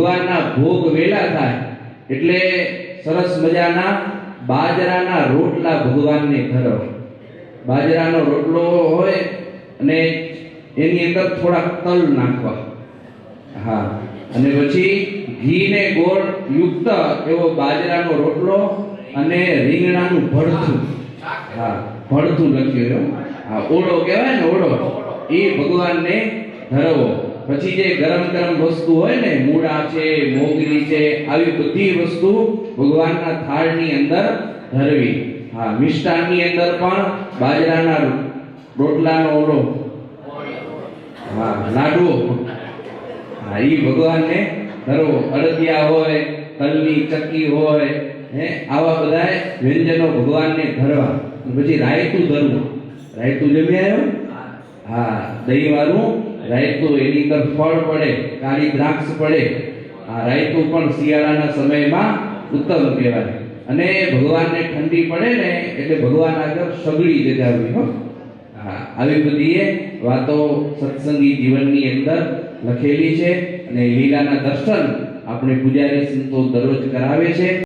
ભગવાનના ભોગ વેલા થાય એટલે સરસ મજાના બાજરાના રોટલા ભગવાનને ધરો. બાજરાનો રોટલો હોય અને એની અંદર થોડા તલ નાખવા, હા, અને પછી ઘી ને ગોળ યુક્ત એવો બાજરાનો રોટલો અને રીંગણાનું ભરથું, હા, ભરથું લખ્યું, હા, ઓળો કહેવાય ને, ઓળો, એ ભગવાનને ધરવો. પછી જે ગરમ ગરમ વસ્તુ હોય ને, મૂળા છે, મોગરી છે, આવી બધી વસ્તુ ભગવાનના થાળની અંદર ધરવી. હા, મિષ્ટાનની અંદર પણ બાજરાના રોટલાનો ઓળો, હા, લાડવો, હા, ઈ ભગવાનને ધરવો. અડદિયા હોય, તલની ચક્કી હોય, આવા બધા વ્યંજનો ભગવાનને ધરવા. પછી રાયતું ધરવું. રાયતું જમી આવ્યો? હા, દહીં વાળું રાયતું, એની અંદર ફળ પડે, કાળી દ્રાક્ષ પડે. આ રાયતું પણ શિયાળાના સમયમાં ઉત્તમ કહેવાય. અને ભગવાનને ઠંડી પડે ને એટલે ભગવાન આગળ સગડી જગાવવી. હા, આવી બધી વાતો સત્સંગી જીવનની અંદર લખેલી છે. અને લીલાના દર્શન આપણે પૂજારી સંતો દરરોજ કરાવે છે.